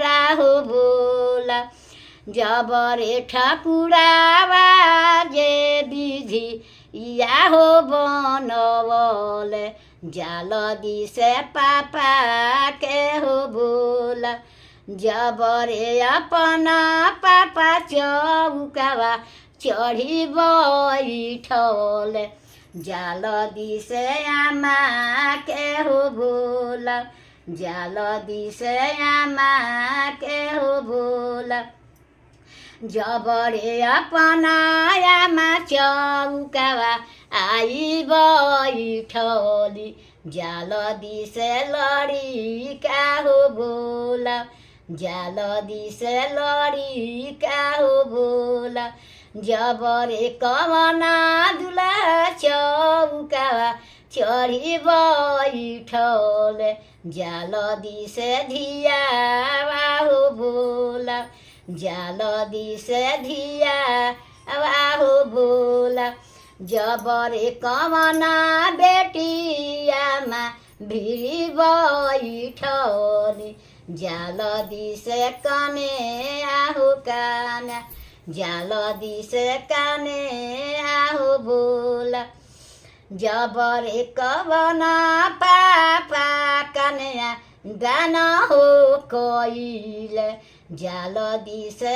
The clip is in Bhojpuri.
राहो बोला जबरे ठाकुरावा जे विधि या हो बनवले जाल दिसे पापा के हो बोला जबरे अपना पापा चौकावा चढ़ी बैठले जाल दिसे आमा के हो बोला जाल दिसे आमा के हो बोला जबरे अपना आमा चौकावा आई बैठली जाल दिसे लड़िका हो बोला जाल दिसे लड़िका हो बोला जबरे कमना दुला चौकावा चढ़ी बैठले जाल दिसे धियावा हो बोला जाल दिसे धियावा हो बोला जबरे कमना बेटियामा भिरी बैठली जाल दिसे काने आहो काना जाल दिसे काने आहो बोला जबरे कवना पापा काने गाना हो कइले जाल दिसे